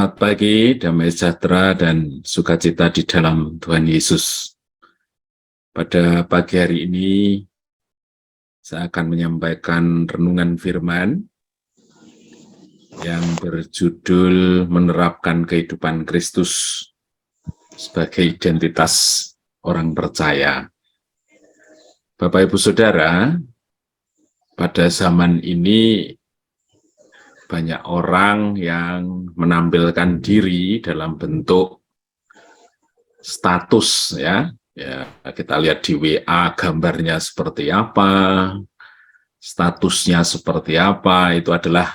Selamat pagi, damai sejahtera dan sukacita di dalam Tuhan Yesus. Pada pagi hari ini, saya akan menyampaikan renungan firman yang berjudul menerapkan kehidupan Kristus sebagai identitas orang percaya. Bapak Ibu Saudara, pada zaman ini banyak orang yang menampilkan diri dalam bentuk status ya, kita lihat di WA gambarnya seperti apa, statusnya seperti apa, itu adalah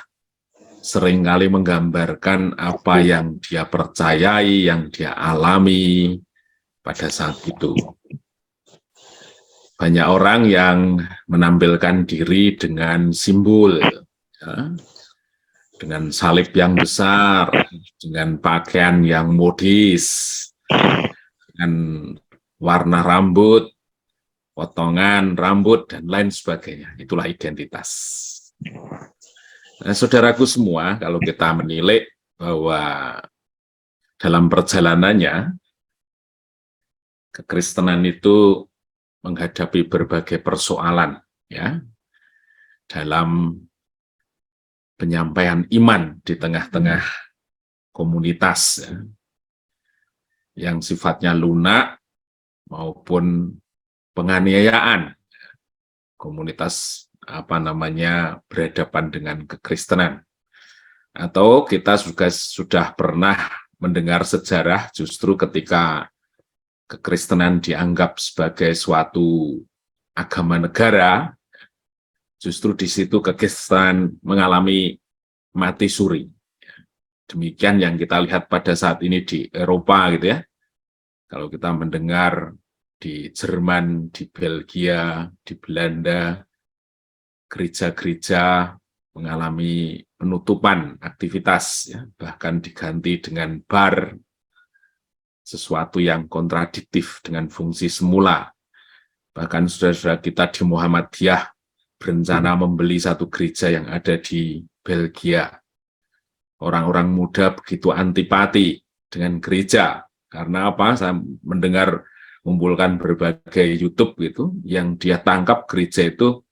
seringkali menggambarkan apa yang dia percayai, yang dia alami pada saat itu. Banyak orang yang menampilkan diri dengan simbol, ya, dengan salib yang besar, dengan pakaian yang modis, dengan warna rambut, potongan rambut, dan lain sebagainya. Itulah identitas. Nah, saudaraku semua, kalau kita menilai bahwa dalam perjalanannya, kekristenan itu menghadapi berbagai persoalan, ya, dalam penyampaian iman di tengah-tengah komunitas, ya, yang sifatnya lunak maupun penganiayaan. Komunitas berhadapan dengan kekristenan. Atau kita juga sudah pernah mendengar sejarah justru ketika kekristenan dianggap sebagai suatu agama negara, justru di situ kekristenan mengalami mati suri. Demikian yang kita lihat pada saat ini di Eropa gitu ya. Kalau kita mendengar di Jerman, di Belgia, di Belanda, gereja-gereja mengalami penutupan aktivitas, ya, bahkan diganti dengan bar, sesuatu yang kontradiktif dengan fungsi semula. Bahkan saudara-saudara kita di Muhammadiyah berencana membeli satu gereja yang ada di Belgia. Orang-orang muda begitu antipati dengan gereja. Karena apa? Saya mendengar mengumpulkan berbagai YouTube gitu, yang dia tangkap gereja itu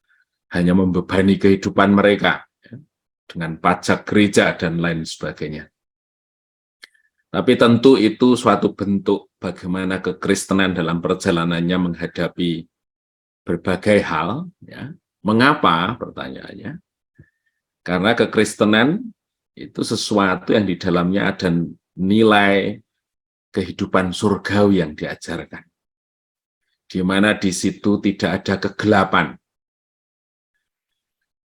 hanya membebani kehidupan mereka, ya, dengan pajak gereja dan lain sebagainya. Tapi tentu itu suatu bentuk bagaimana kekristenan dalam perjalanannya menghadapi berbagai hal. Ya. Mengapa? Pertanyaannya. Karena kekristenan itu sesuatu yang di dalamnya ada nilai kehidupan surgawi yang diajarkan. Di mana di situ tidak ada kegelapan.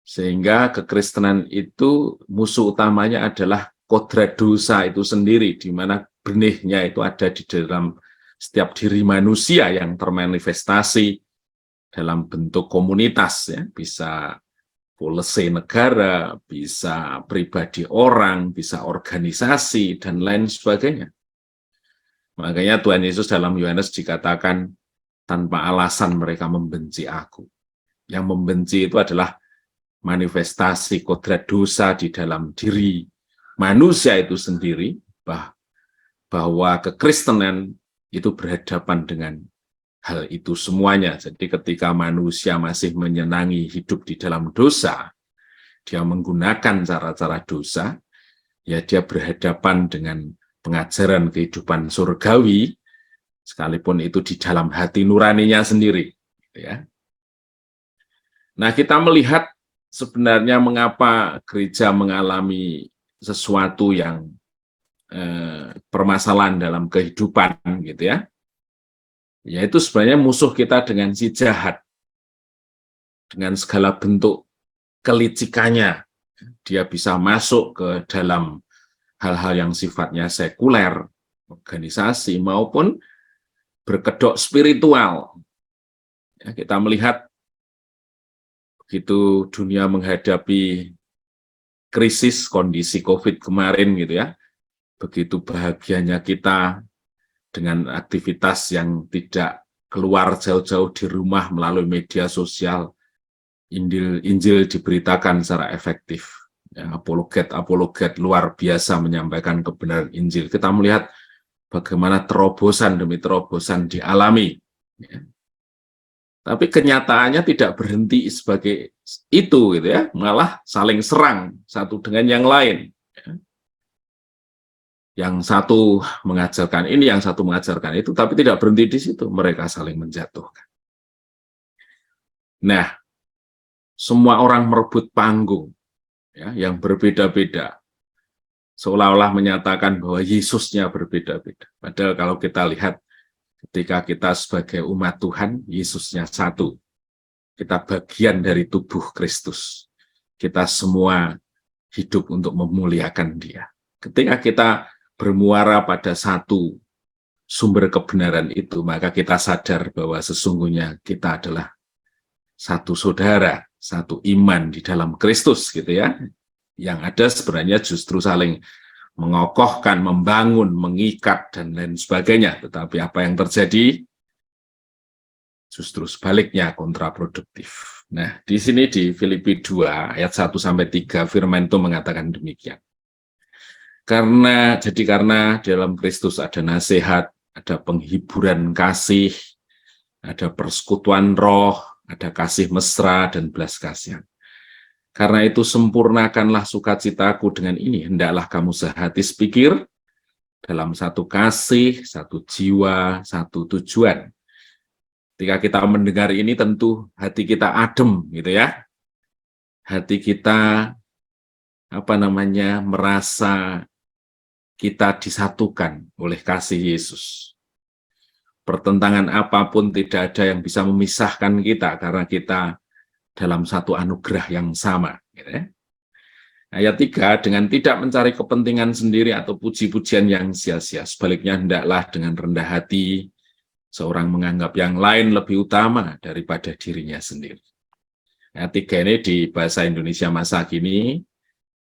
Sehingga kekristenan itu musuh utamanya adalah kodrat dosa itu sendiri, di mana benihnya itu ada di dalam setiap diri manusia yang termanifestasi dalam bentuk komunitas, ya, bisa polisi negara, bisa pribadi orang, bisa organisasi, dan lain sebagainya. Makanya Tuhan Yesus dalam Yohanes dikatakan, tanpa alasan mereka membenci aku. Yang membenci itu adalah manifestasi kodrat dosa di dalam diri manusia itu sendiri, bahwa kekristenan itu berhadapan dengan hal itu semuanya. Jadi ketika manusia masih menyenangi hidup di dalam dosa, dia menggunakan cara-cara dosa, ya dia berhadapan dengan pengajaran kehidupan surgawi, sekalipun itu di dalam hati nuraninya sendiri. Ya. Nah, kita melihat sebenarnya mengapa gereja mengalami sesuatu yang permasalahan dalam kehidupan, gitu ya. Yaitu sebenarnya musuh kita dengan si jahat, dengan segala bentuk kelicikannya. Dia bisa masuk ke dalam hal-hal yang sifatnya sekuler, organisasi, maupun berkedok spiritual. Ya, kita melihat begitu dunia menghadapi krisis kondisi COVID kemarin gitu ya, begitu bahagianya kita dengan aktivitas yang tidak keluar jauh-jauh di rumah melalui media sosial, Injil diberitakan secara efektif. ya, apologet luar biasa menyampaikan kebenaran Injil. Kita melihat bagaimana terobosan demi terobosan dialami. Ya. Tapi kenyataannya tidak berhenti sebagai itu, gitu ya, malah saling serang satu dengan yang lain. Ya. Yang satu mengajarkan ini, yang satu mengajarkan itu, tapi tidak berhenti di situ. Mereka saling menjatuhkan. Nah, semua orang merebut panggung, ya, yang berbeda-beda, seolah-olah menyatakan bahwa Yesusnya berbeda-beda. Padahal kalau kita lihat, ketika kita sebagai umat Tuhan, Yesusnya satu. Kita bagian dari tubuh Kristus. Kita semua hidup untuk memuliakan Dia. Ketika kita bermuara pada satu sumber kebenaran itu, maka kita sadar bahwa sesungguhnya kita adalah satu saudara, satu iman di dalam Kristus, gitu ya. Yang ada sebenarnya justru saling mengokohkan, membangun, mengikat, dan lain sebagainya. Tetapi apa yang terjadi? Justru sebaliknya, kontraproduktif. Nah, di sini di Filipi 2, ayat 1-3, firman itu mengatakan demikian. Karena di dalam Kristus ada nasihat, ada penghiburan kasih, ada persekutuan roh, ada kasih mesra, dan belas kasihan. Karena itu sempurnakanlah sukacitaku dengan ini, hendaklah kamu sehati sepikir, dalam satu kasih, satu jiwa, satu tujuan. Ketika kita mendengar ini tentu hati kita adem, gitu ya. Hati kita, merasa kita disatukan oleh kasih Yesus. Pertentangan apapun tidak ada yang bisa memisahkan kita, karena kita dalam satu anugerah yang sama. Gitu ya. Ayat 3, dengan tidak mencari kepentingan sendiri atau puji-pujian yang sia-sia. Sebaliknya, hendaklah dengan rendah hati, seorang menganggap yang lain lebih utama daripada dirinya sendiri. Ayat 3 ini di bahasa Indonesia masa kini,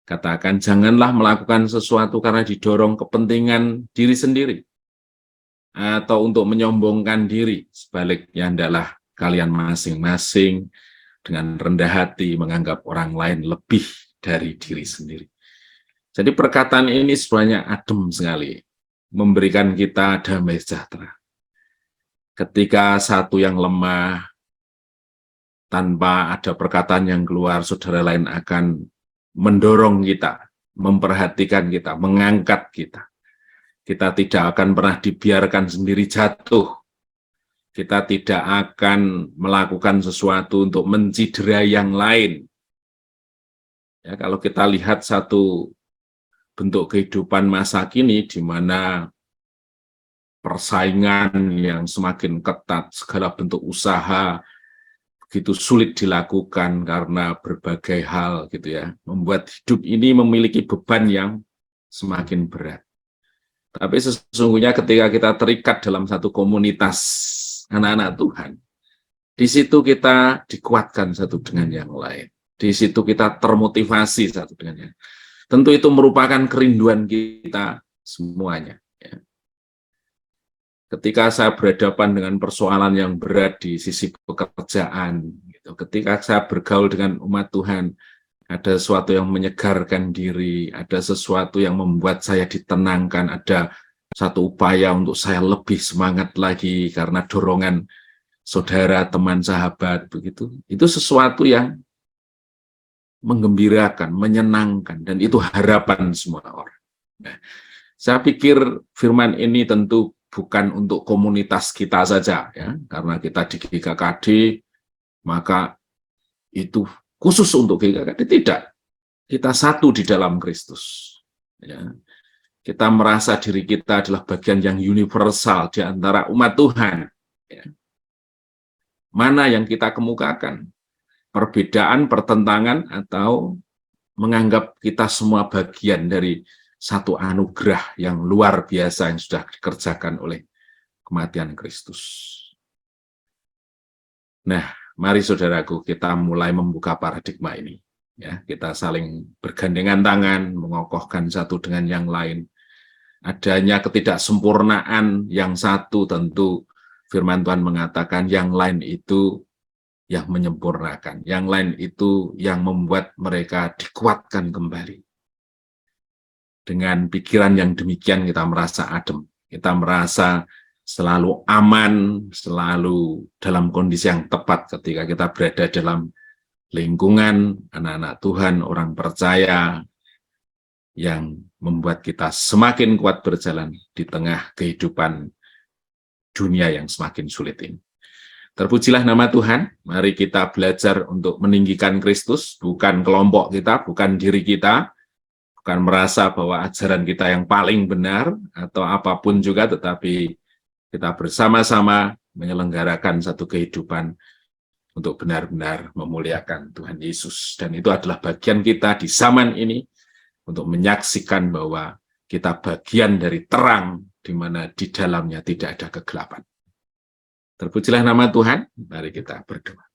katakan, janganlah melakukan sesuatu karena didorong kepentingan diri sendiri, atau untuk menyombongkan diri. Sebaliknya, hendaklah kalian masing-masing dengan rendah hati menganggap orang lain lebih dari diri sendiri. Jadi perkataan ini sebenarnya adem sekali, memberikan kita damai sejahtera. Ketika satu yang lemah, tanpa ada perkataan yang keluar, saudara lain akan mendorong kita, memperhatikan kita, mengangkat kita. Kita tidak akan pernah dibiarkan sendiri jatuh. Kita tidak akan melakukan sesuatu untuk menciderai yang lain. Ya, kalau kita lihat satu bentuk kehidupan masa kini di mana persaingan yang semakin ketat, segala bentuk usaha begitu sulit dilakukan karena berbagai hal, gitu ya, membuat hidup ini memiliki beban yang semakin berat. Tapi sesungguhnya ketika kita terikat dalam satu komunitas anak-anak Tuhan, di situ kita dikuatkan satu dengan yang lain. Di situ kita termotivasi satu dengan yang lain. Tentu itu merupakan kerinduan kita semuanya. Ya. Ketika saya berhadapan dengan persoalan yang berat di sisi pekerjaan, gitu, ketika saya bergaul dengan umat Tuhan, ada sesuatu yang menyegarkan diri, ada sesuatu yang membuat saya ditenangkan, ada satu upaya untuk saya lebih semangat lagi karena dorongan saudara, teman, sahabat, begitu. Itu sesuatu yang menggembirakan, menyenangkan, dan itu harapan semua orang. Nah, saya pikir firman ini tentu bukan untuk komunitas kita saja, ya, karena kita di GKKD, maka itu khusus untuk GKKD, tidak. Kita satu di dalam Kristus. Ya. Kita merasa diri kita adalah bagian yang universal di antara umat Tuhan. Ya. Mana yang kita kemukakan? Perbedaan, pertentangan, atau menganggap kita semua bagian dari satu anugerah yang luar biasa yang sudah dikerjakan oleh kematian Kristus. Nah, mari saudaraku, kita mulai membuka paradigma ini. Ya, kita saling bergandengan tangan, mengokohkan satu dengan yang lain. Adanya ketidaksempurnaan yang satu, tentu firman Tuhan mengatakan yang lain itu yang menyempurnakan. Yang lain itu yang membuat mereka dikuatkan kembali. Dengan pikiran yang demikian kita merasa adem. Kita merasa selalu aman, selalu dalam kondisi yang tepat ketika kita berada dalam lingkungan anak-anak Tuhan, orang percaya, yang membuat kita semakin kuat berjalan di tengah kehidupan dunia yang semakin sulit ini. Terpujilah nama Tuhan, mari kita belajar untuk meninggikan Kristus, bukan kelompok kita, bukan diri kita, bukan merasa bahwa ajaran kita yang paling benar, atau apapun juga, tetapi kita bersama-sama menyelenggarakan satu kehidupan untuk benar-benar memuliakan Tuhan Yesus. Dan itu adalah bagian kita di zaman ini, untuk menyaksikan bahwa kita bagian dari terang, di mana di dalamnya tidak ada kegelapan. Terpujilah nama Tuhan, mari kita berdoa.